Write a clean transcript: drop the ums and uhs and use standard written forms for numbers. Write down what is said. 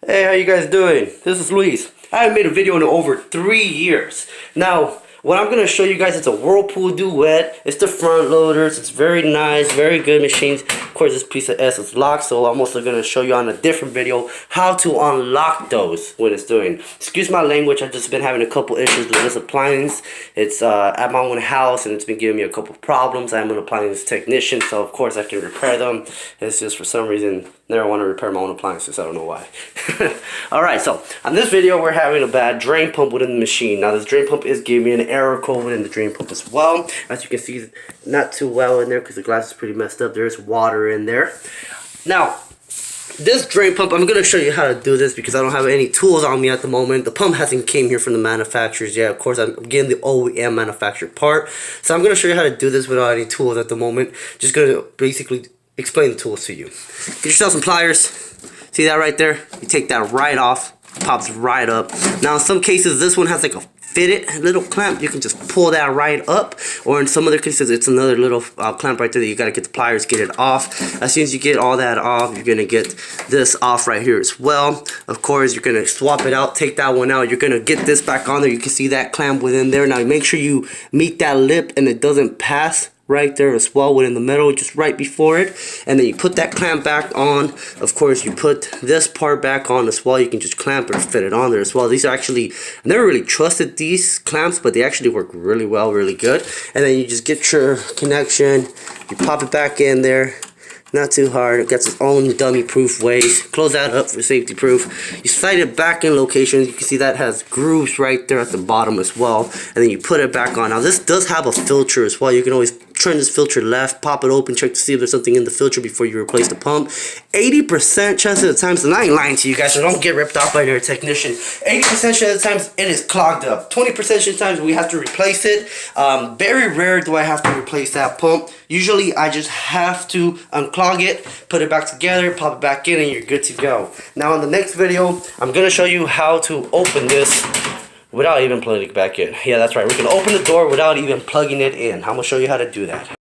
Hey, how you guys doing? This is Luis. I haven't made a video in over 3 years. Now, what I'm going to show you guys, it's a Whirlpool duet. It's the front loaders. It's very nice, very good machines. Of course, this piece of S is locked, so I'm also going to show you on a different video how to unlock those when it's doing. Excuse my language, I've just been having a couple issues with this appliance. It's at my own house, and it's been giving me a couple problems. I'm an appliance technician, so of course I can repair them. It's just for some reason, never want to repair my own appliances. I don't know why. Alright, so on this video, we're having a bad drain pump within the machine. Now, this drain pump is giving me an error code within the drain pump as well. As you can see, not too well in there because the glass is pretty messed up. There's water in there. Now, this drain pump, I'm going to show you how to do this because I don't have any tools on me at the moment. The pump hasn't came here from the manufacturers yet. Of course, I'm getting the OEM manufactured part. So I'm going to show you how to do this without any tools at the moment. Just going to basically explain the tools to you. Get yourself some pliers. See that right there? You take that right off. Pops right up. Now, in some cases, this one has like a fitted little clamp. You can just pull that right up, or in some other cases it's another little clamp right there that you got to get the pliers, get it off. As soon as you get all that off, you're gonna get this off right here as well. Of course, you're gonna swap it out, take that one out. You're gonna get this back on there. You can see that clamp within there. Now make sure you meet that lip and it doesn't pass right there as well within the middle, just right before it. And then you put that clamp back on. Of course, you put this part back on as well. You can just clamp it or fit it on there as well. These are actually, I never really trusted these clamps, but they actually work really well, really good. And then you just get your connection, you pop it back in there. Not too hard. It gets its own dummy-proof ways. Close that up for safety proof. You slide it back in locations. You can see that has grooves right there at the bottom as well. And then you put it back on. Now this does have a filter as well. You can always turn this filter left, pop it open, check to see if there's something in the filter before you replace the pump. 80% chance of the times, and I ain't lying to you guys, so don't get ripped off by your technician. 80% chance of the times it is clogged up. 20% of the times we have to replace it. Very rare do I have to replace that pump. Usually I just have to unclog it, put it back together, pop it back in, and you're good to go. Now in the next video, I'm gonna show you how to open this without even plugging it back in. Yeah, that's right. We're gonna open the door without even plugging it in. I'm gonna show you how to do that.